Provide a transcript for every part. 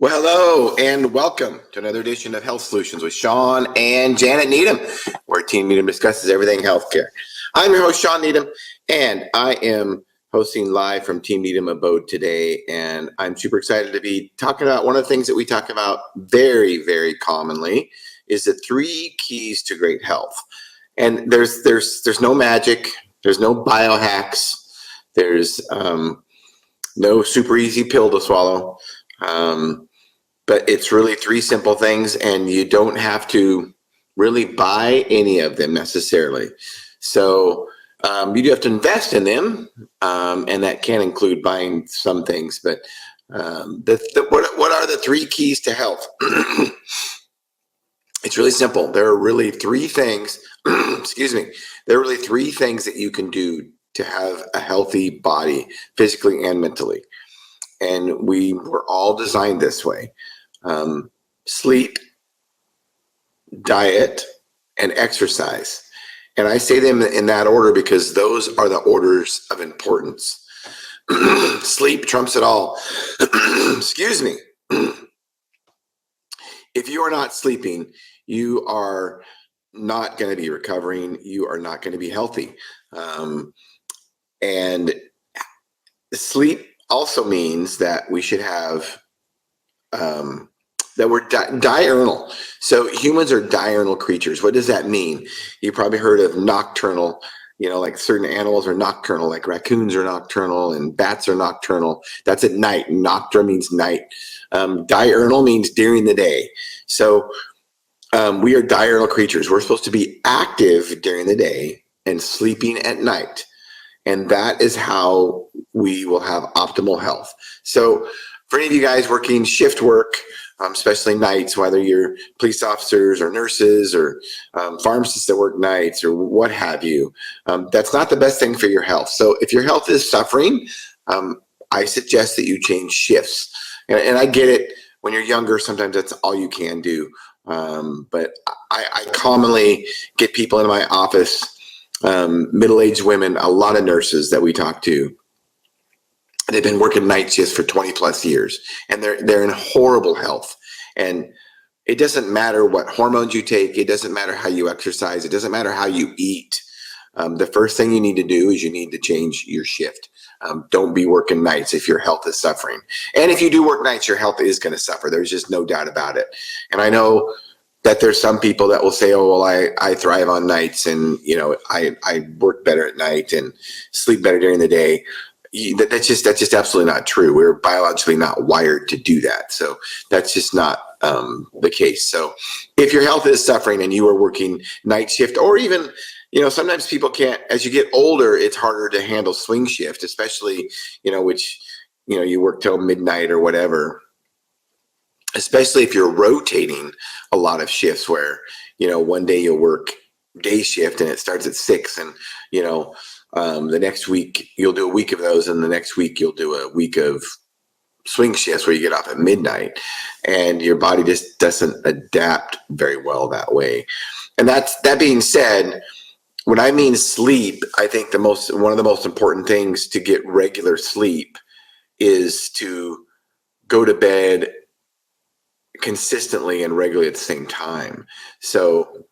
Well, hello and welcome to another edition of Health Solutions with Shawn and Janet Needham, where Team Needham discusses everything healthcare. I'm your host, Shawn Needham, and I am hosting live from Team Needham Abode today, and I'm super excited to be talking about one of the things that we talk about very, very commonly is the 3 keys to great health. And there's no magic, there's no biohacks, there's no super easy pill to swallow. But it's really 3 simple things, and you don't have to really buy any of them necessarily. So you do have to invest in them, and that can include buying some things. But what are the 3 keys to health? It's really simple. There are really 3 things. Excuse me. There are really 3 things that you can do to have a healthy body, physically and mentally. And we were all designed this way. Sleep, diet, and exercise. And I say them in that order because those are the orders of importance. Sleep trumps it all. Excuse me. If you are not sleeping, you are not going to be recovering. You are not going to be healthy. And sleep also means that we should have that we're diurnal. So humans are diurnal creatures. What does that mean? You probably heard of nocturnal, like certain animals are nocturnal, like raccoons are nocturnal and bats are nocturnal. That's at night. Nocturne means night. Diurnal means during the day. So we are diurnal creatures. We're supposed to be active during the day and sleeping at night. And that is how we will have optimal health. So for any of you guys working shift work, especially nights, whether you're police officers or nurses or pharmacists that work nights or what have you, that's not the best thing for your health. So if your health is suffering, I suggest that you change shifts. And I get it. When you're younger, sometimes that's all you can do. But I commonly get people in my office, middle-aged women, a lot of nurses that we talk to. They've been working night shifts for 20 plus years, and they're in horrible health. And it doesn't matter what hormones you take. It doesn't matter how you exercise. It doesn't matter how you eat. The first thing you need to do is you need to change your shift. Don't be working nights if your health is suffering. And if you do work nights, your health is going to suffer. There's just no doubt about it. And I know that there's some people that will say, oh, well, I thrive on nights, and I work better at night and sleep better during the day. That's just absolutely not true. We're biologically not wired to do that. So that's just not the case. So if your health is suffering and you are working night shift, or even, sometimes people can't, as you get older, it's harder to handle swing shift, especially, which, you work till midnight or whatever, especially if you're rotating a lot of shifts where, one day you'll work day shift and it starts at 6, and, the next week you'll do a week of those, and the next week you'll do a week of swing shifts where you get off at midnight, and your body just doesn't adapt very well that way. And that being said, when I mean sleep, I think one of the most important things to get regular sleep is to go to bed consistently and regularly at the same time. So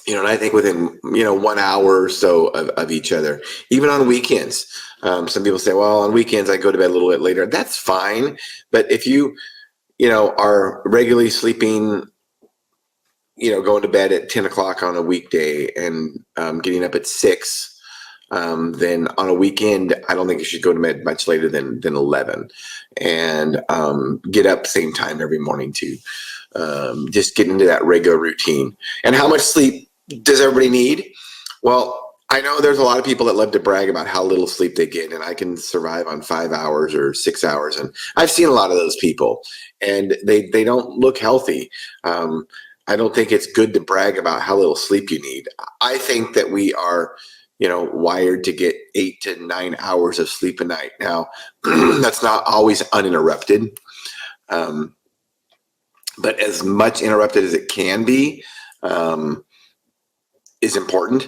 and I think within, 1 hour or so of each other, even on weekends. Some people say, well, on weekends I go to bed a little bit later. That's fine. But if you, are regularly sleeping, going to bed at 10 o'clock on a weekday and getting up at 6, then on a weekend, I don't think you should go to bed much later than 11, and get up same time every morning too. Just get into that regular routine. And how much sleep does everybody need? Well, I know there's a lot of people that love to brag about how little sleep they get, and I can survive on 5 hours or 6 hours. And I've seen a lot of those people, and they don't look healthy. I don't think it's good to brag about how little sleep you need. I think that we are, wired to get 8 to 9 hours of sleep a night. Now, that's not always uninterrupted. But as much interrupted as it can be, is important,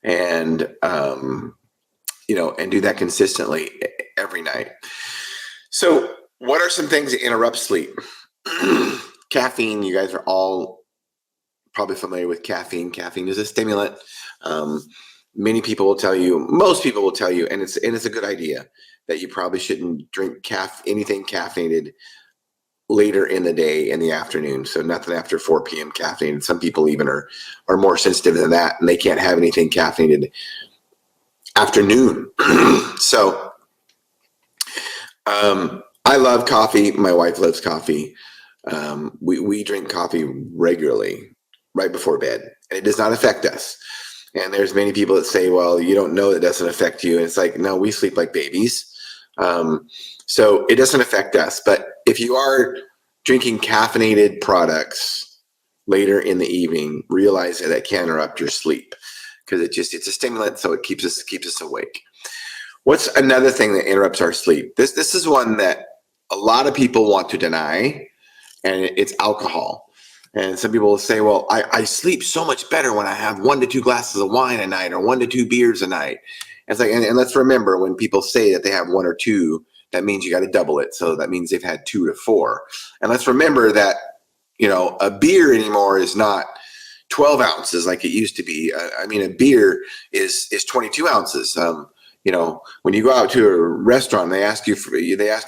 and and do that consistently every night. So What are some things that interrupt sleep? Caffeine, you guys are all probably familiar with caffeine. Caffeine is a stimulant. Um, Many people will tell you, most people will tell you, and it's a good idea, that you probably shouldn't drink anything caffeinated later in the day, in the afternoon. So nothing after 4 p.m. caffeine. Some people even are more sensitive than that, and they can't have anything caffeinated afternoon. So I love coffee. My wife loves coffee. We drink coffee regularly right before bed, and it does not affect us. And there's many people that say, well, you don't know it doesn't affect you. And it's like, no, we sleep like babies. So it doesn't affect us. But if you are drinking caffeinated products later in the evening, realize that can interrupt your sleep, because it's a stimulant, so it keeps us awake. What's another thing that interrupts our sleep? This is one that a lot of people want to deny, and it's alcohol. And some people will say, well, I sleep so much better when I have 1 to 2 glasses of wine a night or 1 to 2 beers a night. And it's like, and let's remember, when people say that they have 1 or 2, that means you got to double it. So that means they've had 2 to 4. And let's remember that, a beer anymore is not 12 ounces like it used to be. I mean, a beer is 22 ounces. When you go out to a restaurant, they ask if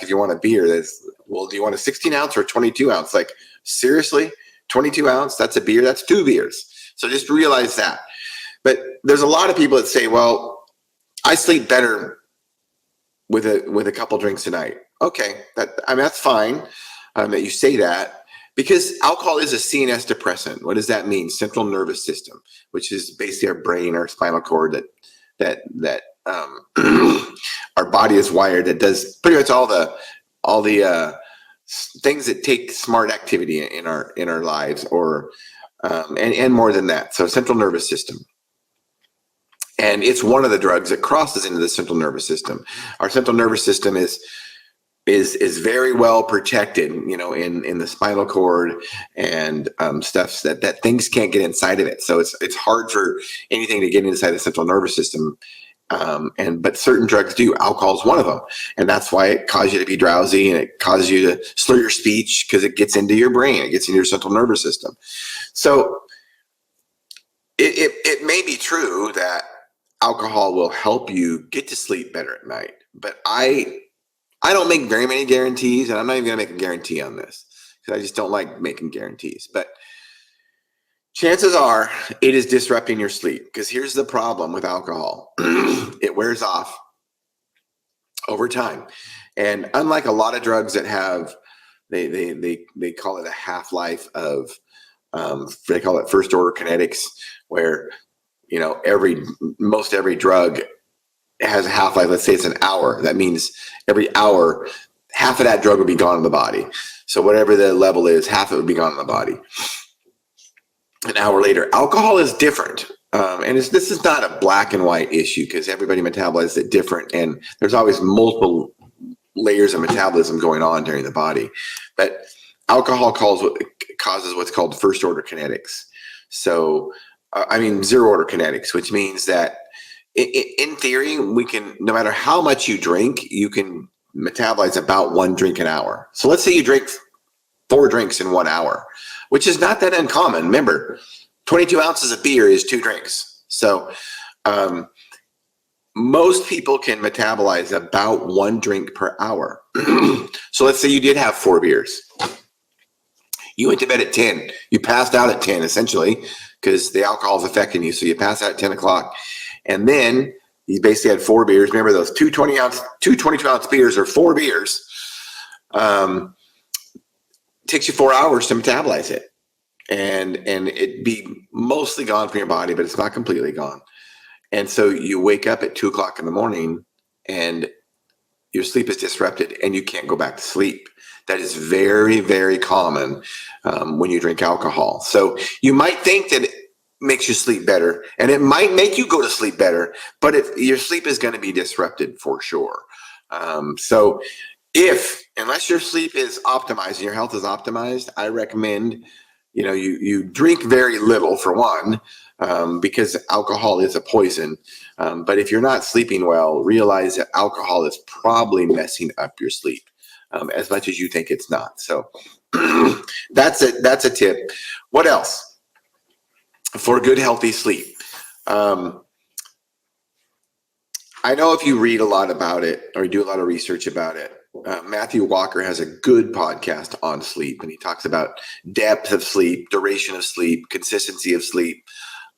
you want a beer. Well, do you want a 16 ounce or 22 ounce? Like, seriously? 22 ounce, that's a beer, that's 2 beers. So just realize that. But there's a lot of people that say, well, I sleep better with a couple drinks a night. Okay, that's fine that you say that, because alcohol is a CNS depressant. What does that mean? Central nervous system, which is basically our brain, our spinal cord, that our body is wired, that does pretty much all the things that take smart activity in our lives, or and more than that. So central nervous system, and it's one of the drugs that crosses into the central nervous system. Our central nervous system is very well protected, in the spinal cord and stuff that things can't get inside of it. So it's hard for anything to get inside the central nervous system. But certain drugs do. Alcohol is one of them, and that's why it causes you to be drowsy, and it causes you to slur your speech, because it gets into your brain, it gets into your central nervous system. So it may be true that alcohol will help you get to sleep better at night, but I don't make very many guarantees, and I'm not even going to make a guarantee on this, because I just don't like making guarantees. But chances are it is disrupting your sleep, because here's the problem with alcohol. It wears off over time. And unlike a lot of drugs that have, they call it a half-life of, they call it first order kinetics, where, most every drug has a half-life. Let's say it's an hour. That means every hour, half of that drug would be gone in the body. So whatever the level is, half of it would be gone in the body an hour later. Alcohol is different. And this is not a black and white issue, because everybody metabolizes it different, and there's always multiple layers of metabolism going on during the body. But alcohol causes what's called first order kinetics. So, zero order kinetics, which means that in theory, no matter how much you drink, you can metabolize about 1 drink an hour. So let's say you drink 4 drinks in 1 hour, which is not that uncommon. Remember, 22 ounces of beer is 2 drinks. So most people can metabolize about 1 drink per hour. So let's say you did have 4 beers. You went to bed at 10. You passed out at 10, essentially, because the alcohol is affecting you. So you pass out at 10 o'clock. And then you basically had 4 beers. Remember, those 2 22-ounce beers, or 4 beers, takes you 4 hours to metabolize it. And it'd be mostly gone from your body, but it's not completely gone. And so you wake up at 2 o'clock in the morning, and your sleep is disrupted, and you can't go back to sleep. That is very, very common when you drink alcohol. So you might think that it makes you sleep better, and it might make you go to sleep better, but your sleep is going to be disrupted for sure. So unless your sleep is optimized and your health is optimized, I recommend you drink very little, for one, because alcohol is a poison. But if you're not sleeping well, realize that alcohol is probably messing up your sleep. as much as you think it's not. So that's a tip. What else for good, healthy sleep? I know if you read a lot about it or you do a lot of research about it, Matthew Walker has a good podcast on sleep, and he talks about depth of sleep, duration of sleep, consistency of sleep.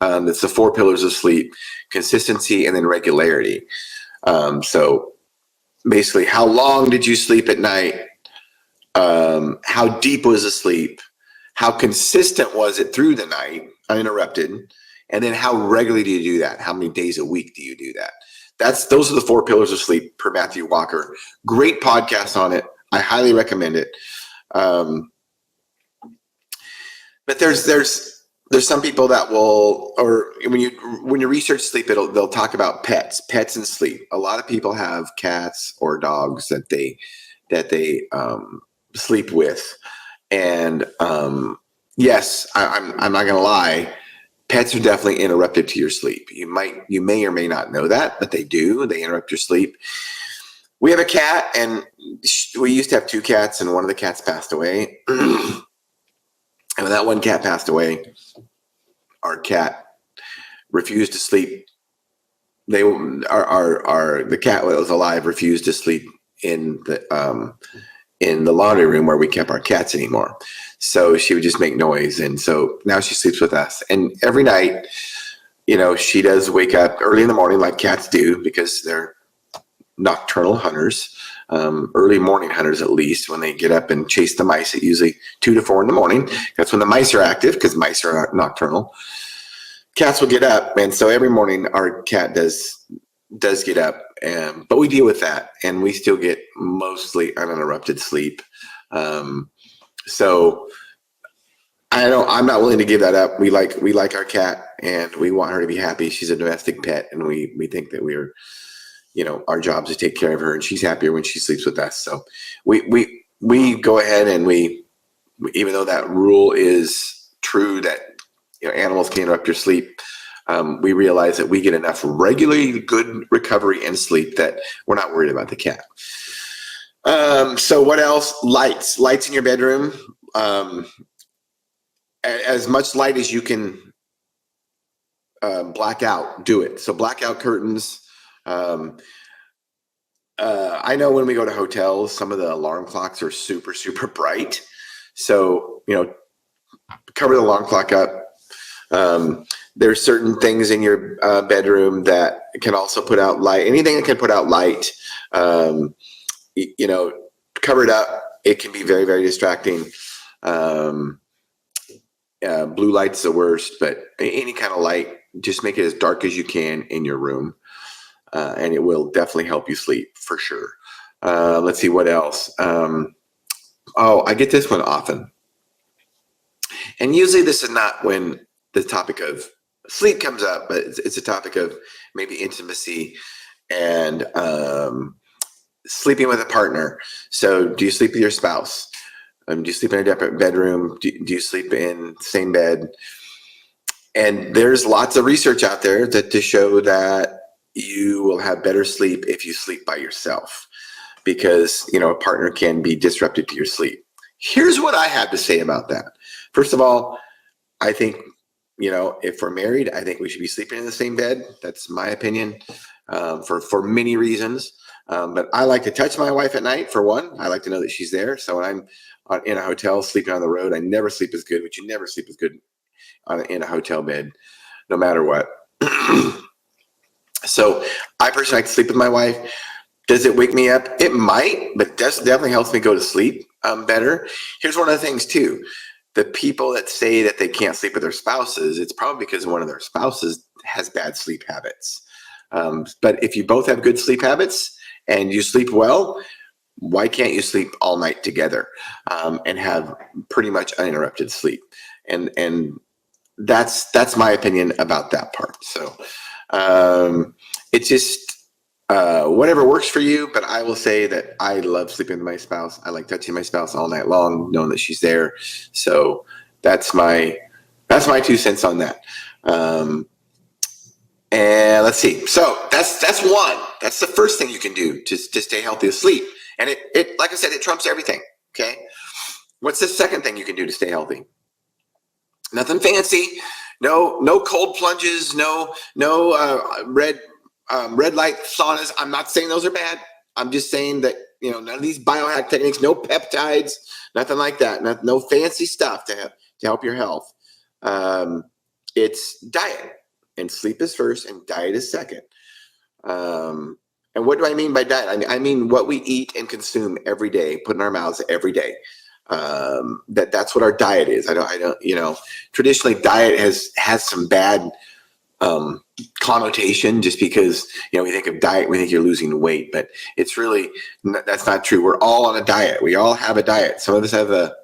It's the 4 pillars of sleep: consistency and then regularity. So basically, how long did you sleep at night? How deep was the sleep? How consistent was it through the night, uninterrupted? And then how regularly do you do that? How many days a week do you do that? Those are the 4 pillars of sleep per Matthew Walker. Great podcast on it. I highly recommend it. But there's some people that will, or when you research sleep, they'll talk about pets and sleep. A lot of people have cats or dogs that they sleep with, and yes, I'm not gonna lie. Pets are definitely interrupted to your sleep. You may or may not know that, but they do. They interrupt your sleep. We have a cat, and we used to have 2 cats, and one of the cats passed away. And when that one cat passed away, our cat refused to sleep. The cat that was alive refused to sleep in the laundry room where we kept our cats anymore. So she would just make noise. And so now she sleeps with us. And every night, she does wake up early in the morning like cats do, because they're nocturnal hunters, early morning hunters at least. When they get up and chase the mice at usually 2 to 4 in the morning, that's when the mice are active, because mice are nocturnal. Cats will get up. And so every morning our cat does get up, but we deal with that, and we still get mostly uninterrupted sleep. So I'm not willing to give that up. We like our cat, and we want her to be happy. She's a domestic pet, and we think that we're, our job is to take care of her, and she's happier when she sleeps with us. So we go ahead, and we, even though that rule is true that animals can interrupt your sleep, we realize that we get enough regularly good recovery and sleep that we're not worried about the cat. So what else? Lights in your bedroom. As much light as you can black out, do it. So blackout curtains. I know when we go to hotels, some of the alarm clocks are super, super bright. So, cover the alarm clock up. There's certain things in your bedroom that can also put out light. Anything that can put out light, cover it up. It can be very, very distracting. Blue light's the worst, but any kind of light, just make it as dark as you can in your room, and it will definitely help you sleep for sure. Let's see what else. I get this one often, and usually this is not when the topic of sleep comes up, but it's a topic of maybe intimacy and sleeping with a partner. So do you sleep with your spouse? Do you sleep in a different bedroom? Do you sleep in the same bed? And there's lots of research out there to show that you will have better sleep if you sleep by yourself, because a partner can be disruptive to your sleep. Here's what I have to say about that. First of all, I think if we're married, I think we should be sleeping in the same bed. That's my opinion, for many reasons. But I like to touch my wife at night, for one. I like to know that she's there. So when I'm in a hotel sleeping on the road, I never sleep as good, but you never sleep as good in a hotel bed, no matter what. So I personally like to sleep with my wife. Does it wake me up? It might, but definitely helps me go to sleep better. Here's one of the things too. The people that say that they can't sleep with their spouses, it's probably because one of their spouses has bad sleep habits. But if you both have good sleep habits and you sleep well, why can't you sleep all night together and have pretty much uninterrupted sleep? And that's my opinion about that part. So it's just whatever works for you. But I will say that I love sleeping with my spouse. I like touching my spouse all night long, knowing that she's there. So that's my 2 cents on that. And let's see. So that's one. That's the first thing you can do to stay healthy, is sleep. And it like I said, it trumps everything. Okay. What's the second thing you can do to stay healthy? Nothing fancy. No cold plunges. No red light saunas. I'm not saying those are bad. I'm just saying that none of these biohack techniques, no peptides, nothing like that. No fancy stuff to help your health. It's diet, and sleep is first, and diet is second. And what do I mean by diet? I mean what we eat and consume every day, put in our mouths every day. That's what our diet is. I don't, traditionally diet has some bad connotation, just because, we think of diet, we think you're losing weight, but it's really, that's not true. We're all on a diet. We all have a diet. Some of us have a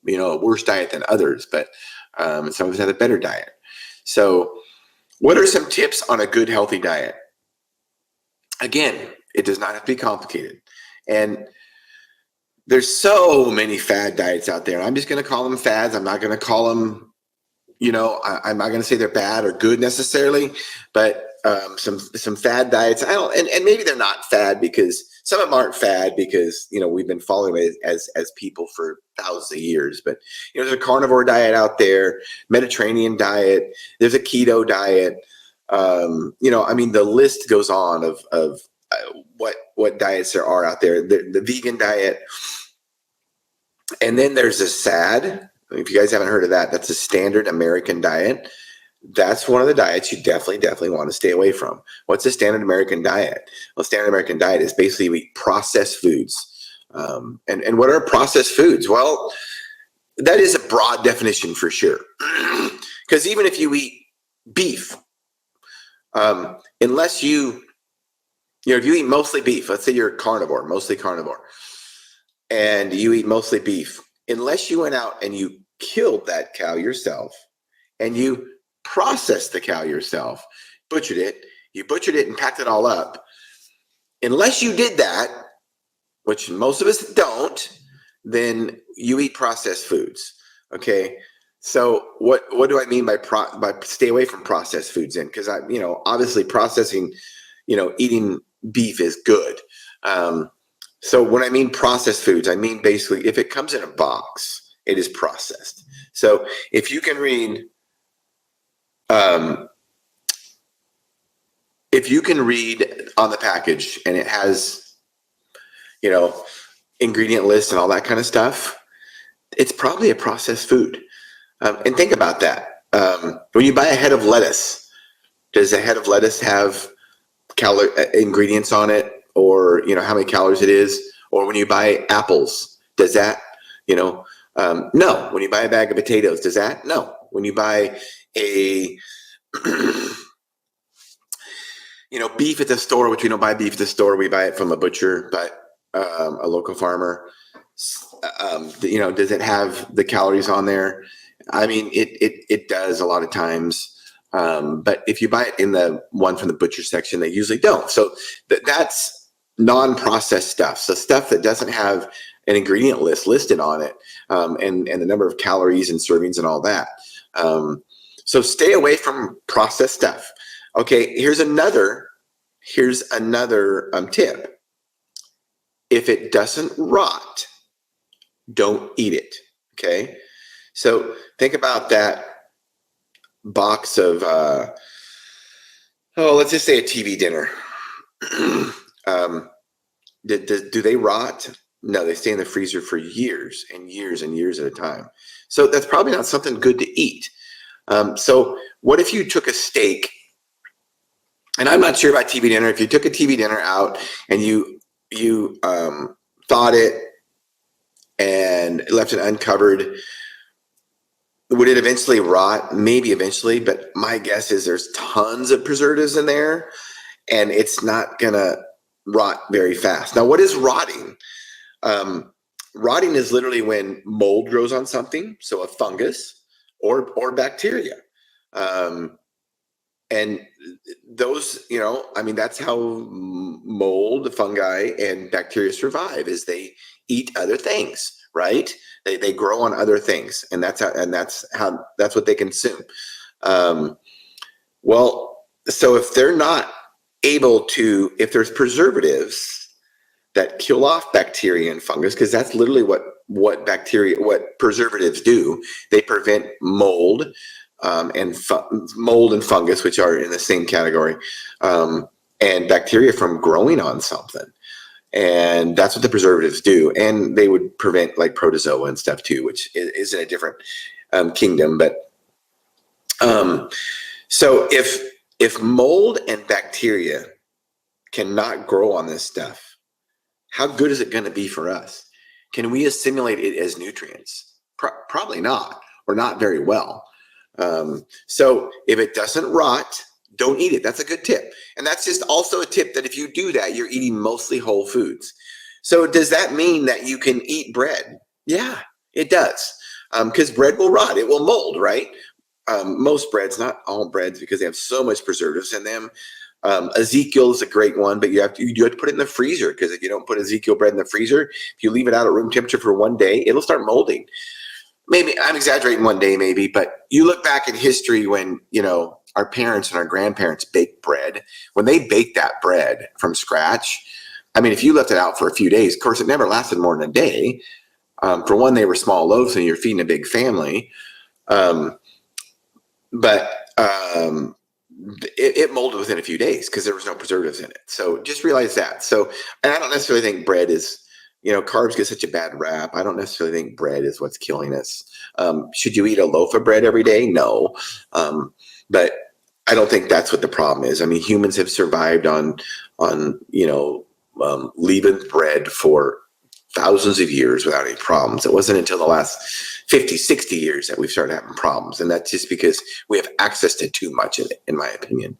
worse diet than others, but some of us have a better diet. So what are some tips on a good, healthy diet? Again, it does not have to be complicated. And there's so many fad diets out there. I'm just going to call them fads. I'm not going to call them, I'm not going to say they're bad or good necessarily, but some fad diets. And maybe they're not fad, because some of them aren't fad because, we've been following it as people for thousands of years. But, there's a carnivore diet out there, Mediterranean diet. There's a keto diet. The list goes on of what diets there are out there. The vegan diet. And then there's a SAD. If you guys haven't heard of that, that's a standard American diet. That's one of the diets you definitely want to stay away from. What's a standard American diet? Well, standard American diet is basically we eat processed foods. And what are processed foods? Well, that is a broad definition for sure. Because even if you eat beef, unless if you eat mostly beef, let's say you're mostly carnivore, and you eat mostly beef, unless you went out and you killed that cow yourself and you processed the cow yourself, butchered it and packed it all up, unless you did that, which most of us don't, then you eat processed foods. Okay. So what do I mean by stay away from processed foods then? Because obviously processing, eating beef is good. So when I mean processed foods, I mean basically if it comes in a box, it is processed. So if you can read, on the package and it has, ingredient list and all that kind of stuff, it's probably a processed food. And think about that. When you buy a head of lettuce, does a head of lettuce have ingredients on it, or how many calories it is? Or when you buy apples, does that, no. When you buy a bag of potatoes, does that? No. When you buy a beef at the store, which we don't buy beef at the store, we buy it from a butcher, but a local farmer, does it have the calories on there? I mean, it does a lot of times. But if you buy it in the one from the butcher section, they usually don't. So that's non-processed stuff. So stuff that doesn't have an ingredient list listed on it, and the number of calories and servings and all that. So stay away from processed stuff. Okay, here's another tip. If it doesn't rot, don't eat it. Okay, so think about that box of let's just say a TV dinner. Do they rot? No, they stay in the freezer for years and years and years at a time. So that's probably not something good to eat. So what if you took a steak? And I'm not sure about TV dinner. If you took a TV dinner out and you thawed it and left it uncovered, would it eventually rot? Maybe eventually, but my guess is there's tons of preservatives in there and it's not gonna rot very fast. Now, what is rotting? Rotting is literally when mold grows on something, so a fungus or bacteria. And those, that's how mold, fungi, and bacteria survive, is they eat other things, right? They grow on other things, and that's what they consume. Well, so if they're not able to, if there's preservatives, that kill off bacteria and fungus, because that's literally what preservatives do. They prevent mold and fungus, which are in the same category, and bacteria from growing on something. And that's what the preservatives do. And they would prevent like protozoa and stuff too, which is in a different kingdom. But so if mold and bacteria cannot grow on this stuff, how good is it going to be for us? Can we assimilate it as nutrients? Probably not, or not very well. So if it doesn't rot, don't eat it. That's a good tip. And that's just also a tip that if you do that, you're eating mostly whole foods. So does that mean that you can eat bread? Yeah, it does. Because bread will rot. It will mold, right? Most breads, not all breads, because they have so much preservatives in them. Ezekiel is a great one, but you have to put it in the freezer, because if you don't put Ezekiel bread in the freezer, if you leave it out at room temperature for one day, it'll start molding. Maybe I'm exaggerating one day, maybe, but you look back in history when, our parents and our grandparents baked bread. When they baked that bread from scratch, I mean, if you left it out for a few days, of course, it never lasted more than a day. For one, they were small loaves and you're feeding a big family. But it molded within a few days because there was no preservatives in it. So just realize that. So, and I don't necessarily think bread is, carbs get such a bad rap. I don't necessarily think bread is what's killing us. Should you eat a loaf of bread every day? No. But I don't think that's what the problem is. I mean, humans have survived on leavened bread for thousands of years without any problems. It wasn't until the last 50, 60 years that we've started having problems. And that's just because we have access to too much of it, in my opinion.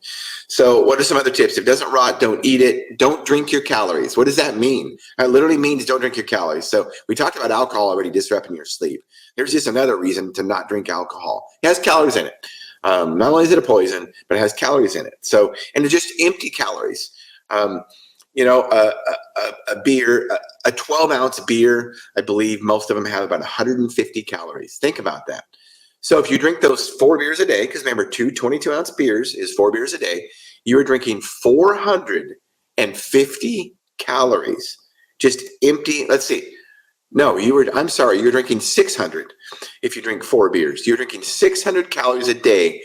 So what are some other tips? If it doesn't rot, don't eat it. Don't drink your calories. What does that mean? It literally means don't drink your calories. So we talked about alcohol already disrupting your sleep. There's just another reason to not drink alcohol. It has calories in it. Not only is it a poison, but it has calories in it. So, and they're just empty calories. A beer, a 12-ounce beer, I believe most of them have about 150 calories. Think about that. So if you drink those 4 beers a day, because remember, 2 22-ounce beers is 4 beers a day, you're drinking 450 calories. Just empty, let's see. No, I'm sorry, you're drinking 600 if you drink 4 beers. You're drinking 600 calories a day,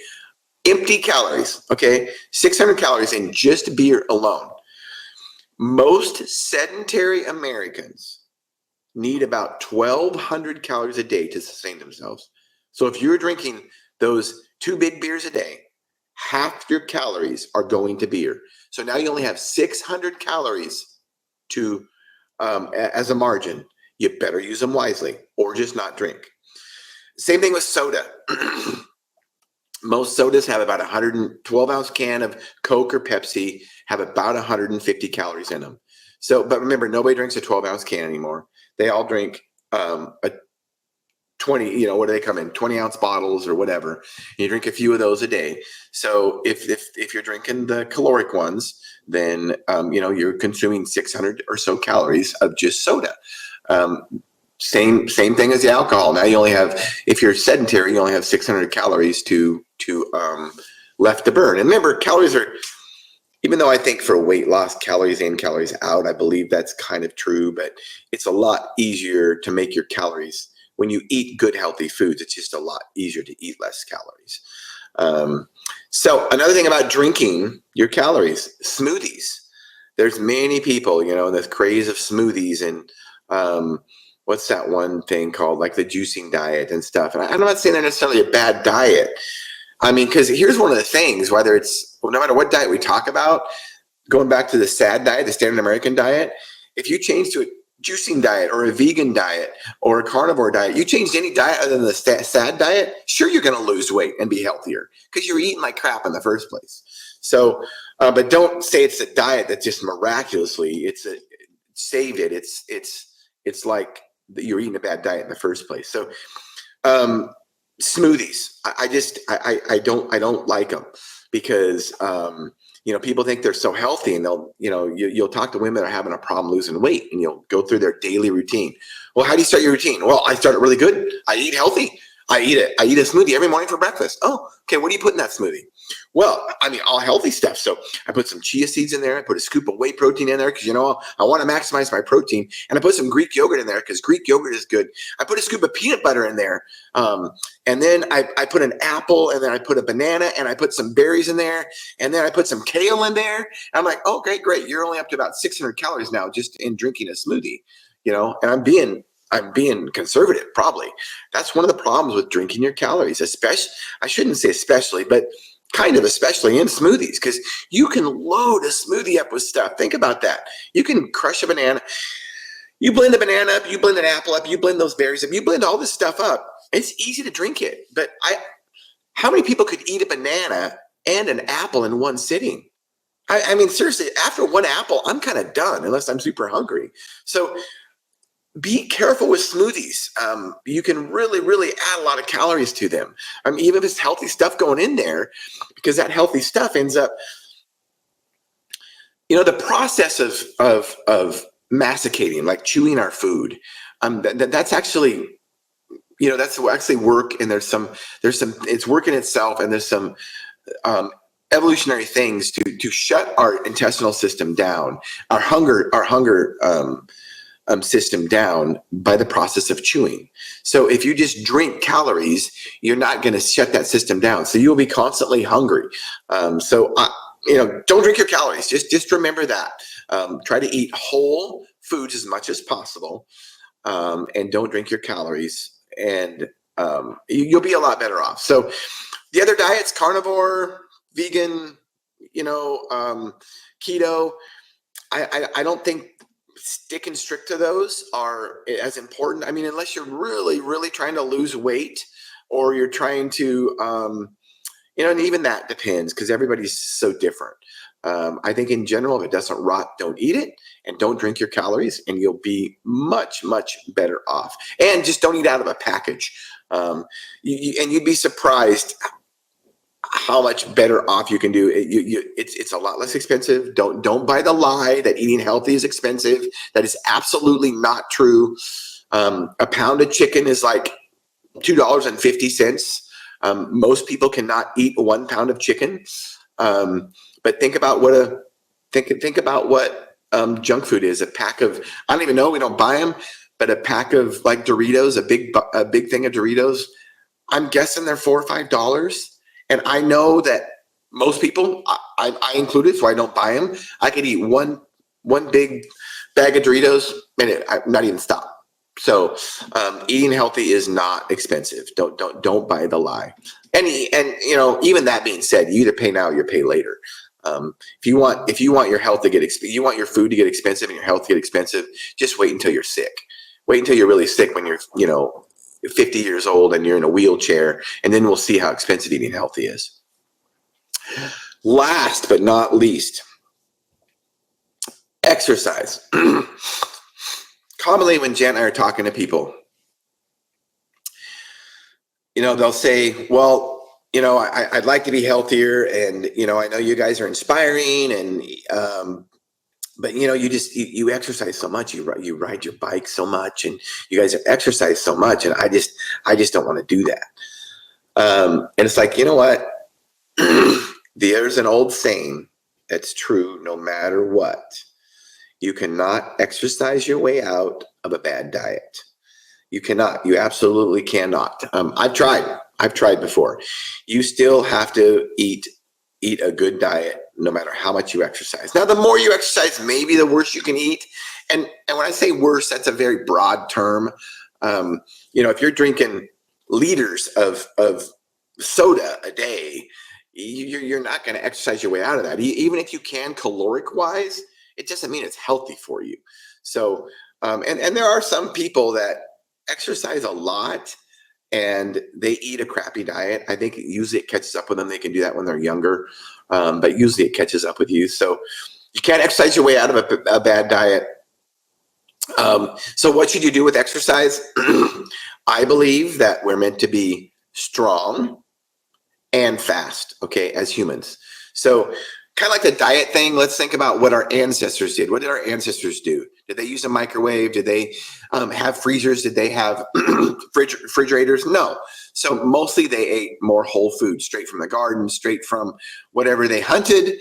empty calories, okay? 600 calories in just beer alone. Most sedentary Americans need about 1,200 calories a day to sustain themselves. So if you're drinking those 2 big beers a day, half your calories are going to beer. So now you only have 600 calories to as a margin. You better use them wisely or just not drink. Same thing with soda. Most sodas have about 112-ounce can of Coke or Pepsi have about 150 calories in them. So, but remember, nobody drinks a 12-ounce can anymore. They all drink a 20, what do they come in? 20-ounce bottles or whatever. And you drink a few of those a day. So if you're drinking the caloric ones, then, you're consuming 600 or so calories of just soda. Same thing as the alcohol. Now you only have, if you're sedentary, you only have 600 calories to left to burn. And remember, calories are, even though I think for weight loss, calories in, calories out, I believe that's kind of true, but it's a lot easier to make your calories. When you eat good, healthy foods, it's just a lot easier to eat less calories. So another thing about drinking your calories, smoothies. There's many people, this craze of smoothies and what's that one thing called, like the juicing diet and stuff. And I'm not saying they're necessarily a bad diet. I mean, because here's one of the things, no matter what diet we talk about, going back to the SAD diet, the standard American diet, if you change to a juicing diet or a vegan diet or a carnivore diet, you changed any diet other than the SAD diet, sure, you're going to lose weight and be healthier because you're eating like crap in the first place. So, but don't say it's a diet that just miraculously saved it. It's like you're eating a bad diet in the first place. So, smoothies, I don't like them because, people think they're so healthy and you'll talk to women that are having a problem losing weight and you'll go through their daily routine. Well, how do you start your routine? Well, I start it really good. I eat healthy. I eat a smoothie every morning for breakfast. Oh, okay. What do you put in that smoothie? Well, I mean, all healthy stuff. So I put some chia seeds in there. I put a scoop of whey protein in there because, I want to maximize my protein. And I put some Greek yogurt in there because Greek yogurt is good. I put a scoop of peanut butter in there. And then I put an apple, and then I put a banana, and I put some berries in there. And then I put some kale in there. And I'm like, okay, great. You're only up to about 600 calories now just in drinking a smoothie, and I'm being conservative, probably. That's one of the problems with drinking your calories, especially, I shouldn't say especially, but kind of especially in smoothies, because you can load a smoothie up with stuff. Think about that. You can crush a banana. You blend a banana up, you blend an apple up, you blend those berries up, you blend all this stuff up. It's easy to drink it. But how many people could eat a banana and an apple in one sitting? I mean, seriously, after one apple, I'm kind of done unless I'm super hungry. So be careful with smoothies. You can really, really add a lot of calories to them. I mean, even if it's healthy stuff going in there, because that healthy stuff ends up, the process of masticating, like chewing our food, that's actually, that's actually work. And there's some, it's work in itself. And there's some evolutionary things to shut our intestinal system down, our hunger system down by the process of chewing. So if you just drink calories, you're not going to shut that system down. So you'll be constantly hungry. Don't drink your calories. Just remember that. Try to eat whole foods as much as possible, and don't drink your calories, and you'll be a lot better off. So the other diets, carnivore, vegan, keto, I don't think sticking strict to those are as important. I mean, unless you're really, really trying to lose weight, or you're trying to, and even that depends, because everybody's so different. I think in general, if it doesn't rot, don't eat it, and don't drink your calories, and you'll be much, much better off. And just don't eat out of a package. And you'd be surprised how much better off you can do. It's a lot less expensive. Don't buy the lie that eating healthy is expensive. That is absolutely not true. A pound of chicken is like $2.50. Most people cannot eat 1 pound of chicken. But think about what junk food is. A pack of, I don't even know, we don't buy them, but a pack of like Doritos, a big thing of Doritos, I'm guessing they're $4 or $5. And I know that most people, I included, so I don't buy them. I could eat one big bag of Doritos and not even stop. So eating healthy is not expensive. Don't buy the lie. And even that being said, you either pay now or you pay later. If you want your health to get you want your food to get expensive and your health to get expensive, just wait until you're sick. Wait until you're really sick, when you're 50 years old and you're in a wheelchair, and then we'll see how expensive eating healthy is. Last but not least, exercise. Commonly when Jen and I are talking to people, they'll say, well, I'd like to be healthier, and, I know you guys are inspiring, and, but you exercise so much, you ride your bike so much, and you guys exercise so much, and I just don't want to do that. And it's like, you know what? There's an old saying that's true no matter what. You cannot exercise your way out of a bad diet. You cannot. You absolutely cannot. I've tried before. You still have to eat a good diet no matter how much you exercise. Now, the more you exercise, maybe the worse you can eat. And when I say worse, that's a very broad term. If you're drinking liters of soda a day, you're not going to exercise your way out of that. Even if you can caloric wise, it doesn't mean it's healthy for you. So, and there are some people that exercise a lot and they eat a crappy diet. I think usually it catches up with them. They can do that when they're younger, but usually it catches up with you. So you can't exercise your way out of a bad diet. So what should you do with exercise? I believe that we're meant to be strong and fast, okay, as humans. So kind of like the diet thing, let's think about what our ancestors did. What did our ancestors do? Did they use a microwave? Did they have freezers? Did they have refrigerators? No. So mostly they ate more whole food, straight from the garden, straight from whatever they hunted.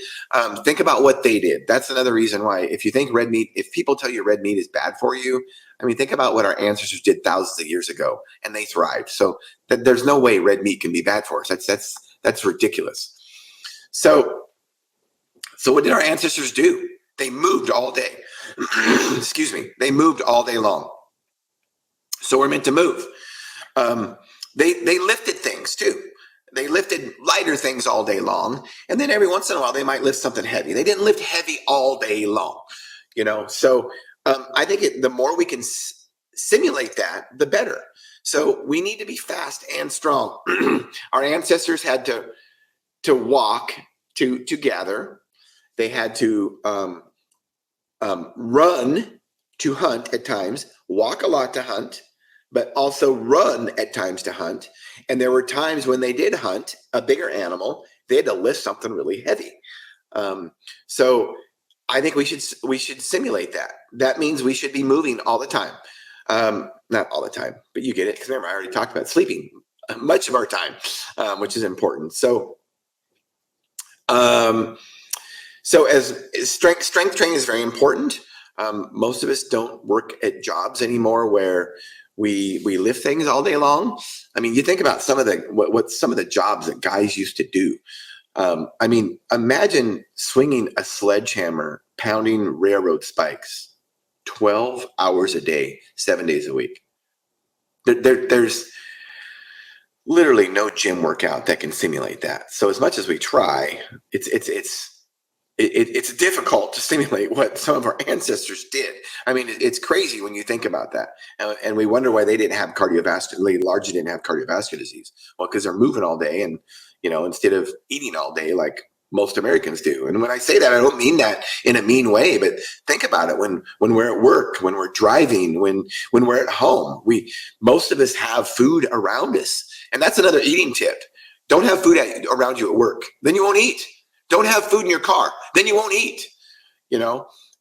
Think about what they did. That's another reason why, if you think red meat, if people tell you red meat is bad for you, I mean, think about what our ancestors did thousands of years ago, and they thrived. So there's no way red meat can be bad for us. That's ridiculous. So what did our ancestors do? They moved all day. Excuse me. They moved all day long. So we're meant to move. They lifted things too. They lifted lighter things all day long, and then every once in a while they might lift something heavy. They didn't lift heavy all day long, So I think the more we can simulate that, the better. So we need to be fast and strong. Our ancestors had to walk to gather. They had to run to hunt at times, walk a lot to hunt, but also run at times to hunt. And there were times when they did hunt a bigger animal, they had to lift something really heavy. So I think we should simulate that. That means we should be moving all the time. Not all the time, but you get it. Because remember, I already talked about sleeping much of our time, which is important. So as strength training is very important. Most of us don't work at jobs anymore where we lift things all day long. I mean, you think about some of the jobs that guys used to do. I mean, imagine swinging a sledgehammer, pounding railroad spikes 12 hours a day, 7 days a week. There's literally no gym workout that can simulate that. So as much as we try, it's difficult to simulate what some of our ancestors did. I mean, it's crazy when you think about that. And we wonder why they didn't have largely didn't have cardiovascular disease. Well, because they're moving all day and, instead of eating all day like most Americans do. And when I say that, I don't mean that in a mean way, but think about it. When we're at work, when we're driving, when we're at home, most of us have food around us. And that's another eating tip. Don't have food around you at work. Then you won't eat. Don't have food in your car. Then you won't eat, And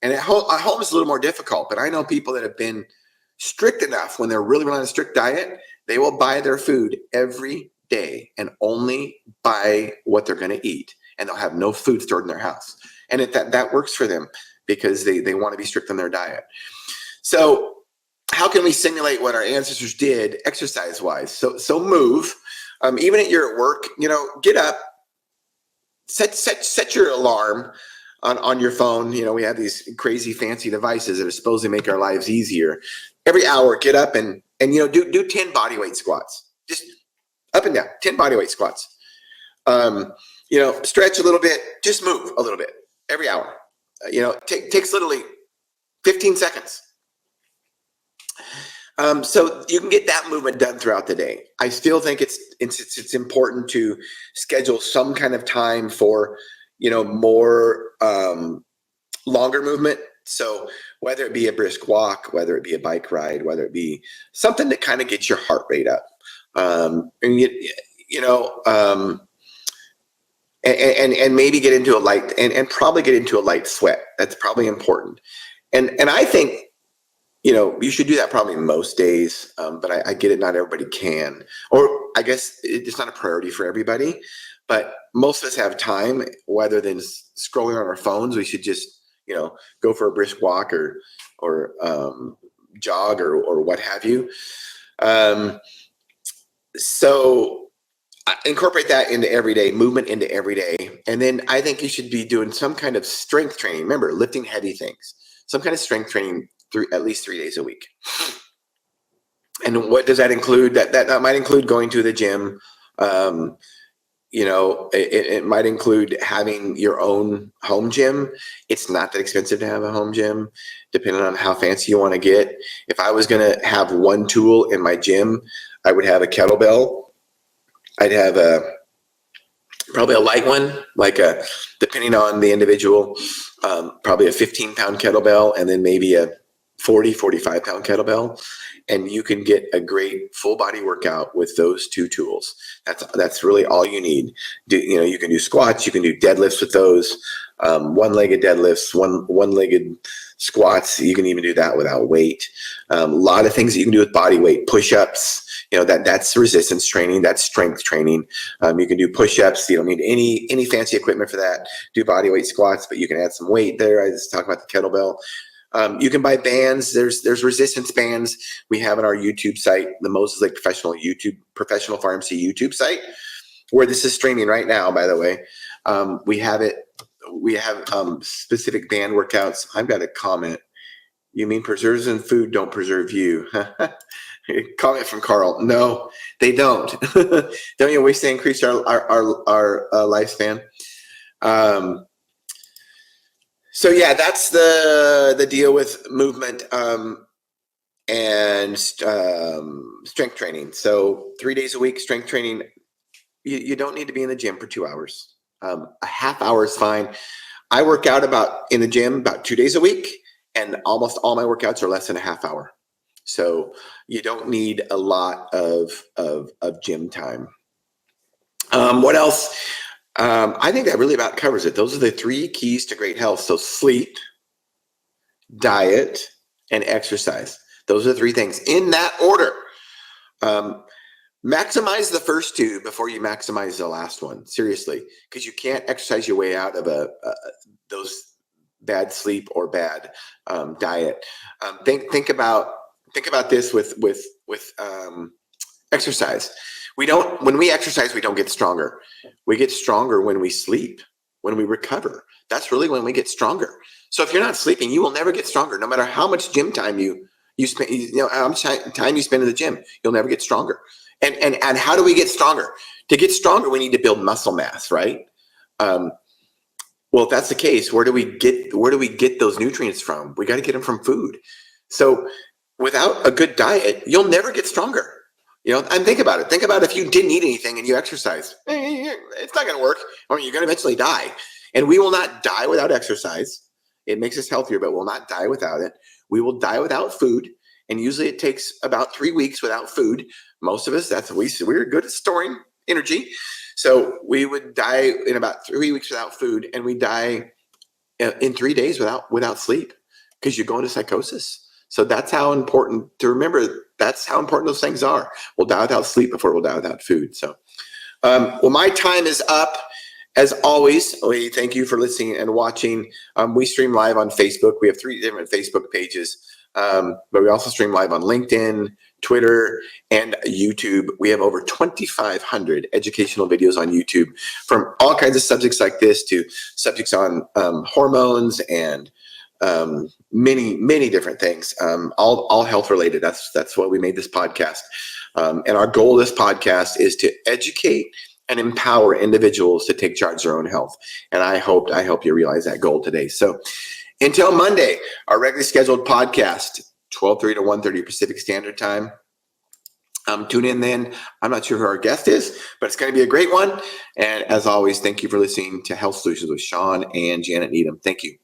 at home is a little more difficult, but I know people that have been strict enough when they're really on a strict diet, they will buy their food every day and only buy what they're going to eat. And they'll have no food stored in their house. And that works for them because they want to be strict on their diet. So how can we simulate what our ancestors did exercise-wise? So move. Even you're at work, get up. Set your alarm on your phone. We have these crazy fancy devices that are supposed to make our lives easier. Every hour, get up and do 10 body weight squats. Just up and down, 10 body weight squats. Stretch a little bit, just move a little bit every hour. Takes literally 15 seconds. So you can get that movement done throughout the day. I still think it's important to schedule some kind of time for, more longer movement. So whether it be a brisk walk, whether it be a bike ride, whether it be something that kind of gets your heart rate up, and maybe get into a light and probably get into a light sweat. That's probably important. And I think, you should do that probably most days, but I get it. Not everybody can, or I guess it's not a priority for everybody, but most of us have time. Rather than scrolling on our phones, we should just, go for a brisk walk or jog or what have you. So incorporate that into everyday movement into every day. And then I think you should be doing some kind of strength training. Remember, lifting heavy things, some kind of strength training at least 3 days a week. And what does that include? That might include going to the gym. It might include having your own home gym. It's not that expensive to have a home gym, depending on how fancy you want to get. If I was going to have one tool in my gym, I would have a kettlebell. I'd have probably a light one, depending on the individual, probably a 15-pound kettlebell, and then maybe a 45-pound kettlebell. And you can get a great full body workout with those two tools. That's really all you need. You can do squats, you can do deadlifts with those, one-legged deadlifts, one-legged squats. You can even do that without weight. A lot of things that you can do with body weight, push-ups. That's resistance training. That's strength training. You can do push-ups. You don't need any fancy equipment for that. Do body weight squats, but you can add some weight there. I just talked about the kettlebell. You can buy bands. There's resistance bands we have on our YouTube site, the Moses Lake Professional Pharmacy YouTube site, where this is streaming right now, by the way. We have specific band workouts. I've got a comment. You mean preserves in food don't preserve you? Comment from Carl. No, they don't. Don't you wish they increased our lifespan? So yeah, that's the deal with movement and strength training. So 3 days a week, strength training. You don't need to be in the gym for 2 hours. A half hour is fine. I work out in the gym about 2 days a week, and almost all my workouts are less than a half hour. So you don't need a lot of gym time. What else? I think that really about covers it. Those are the 3 keys to great health. So sleep, diet, and exercise. Those are the 3 things in that order. Maximize the first 2 before you maximize the last one. Seriously, because you can't exercise your way out of those bad sleep or bad diet. Think about this with exercise. When we exercise, we don't get stronger. We get stronger when we sleep, when we recover. That's really when we get stronger. So if you're not sleeping, you will never get stronger. No matter how much gym time you spend, how much time you spend in the gym, you'll never get stronger. And how do we get stronger? To get stronger, we need to build muscle mass, right? Well, if that's the case, where do we get those nutrients from? We got to get them from food. So without a good diet, you'll never get stronger. And think about it. Think about if you didn't eat anything and you exercise. It's not going to work. Or you're going to eventually die. And we will not die without exercise. It makes us healthier, but we'll not die without it. We will die without food. And usually it takes about 3 weeks without food. Most of us, we're good at storing energy. So we would die in about 3 weeks without food, and we die in 3 days without sleep, because you go into psychosis. So that's how important to remember. That's how important those things are. We'll die without sleep before we'll die without food. So, well, my time is up. As always, we thank you for listening and watching. We stream live on Facebook. We have 3 different Facebook pages, but we also stream live on LinkedIn, Twitter, and YouTube. We have over 2,500 educational videos on YouTube, from all kinds of subjects like this to subjects on hormones and many different things, all health related. That's why we made this podcast. And our goal of this podcast is to educate and empower individuals to take charge of their own health. And I hope you realize that goal today. So until Monday, our regularly scheduled podcast, 12:30 to 1:30 Pacific Standard Time. Tune in then. I'm not sure who our guest is, but it's going to be a great one. And as always, thank you for listening to Health Solutions with Shawn and Janet Needham. Thank you.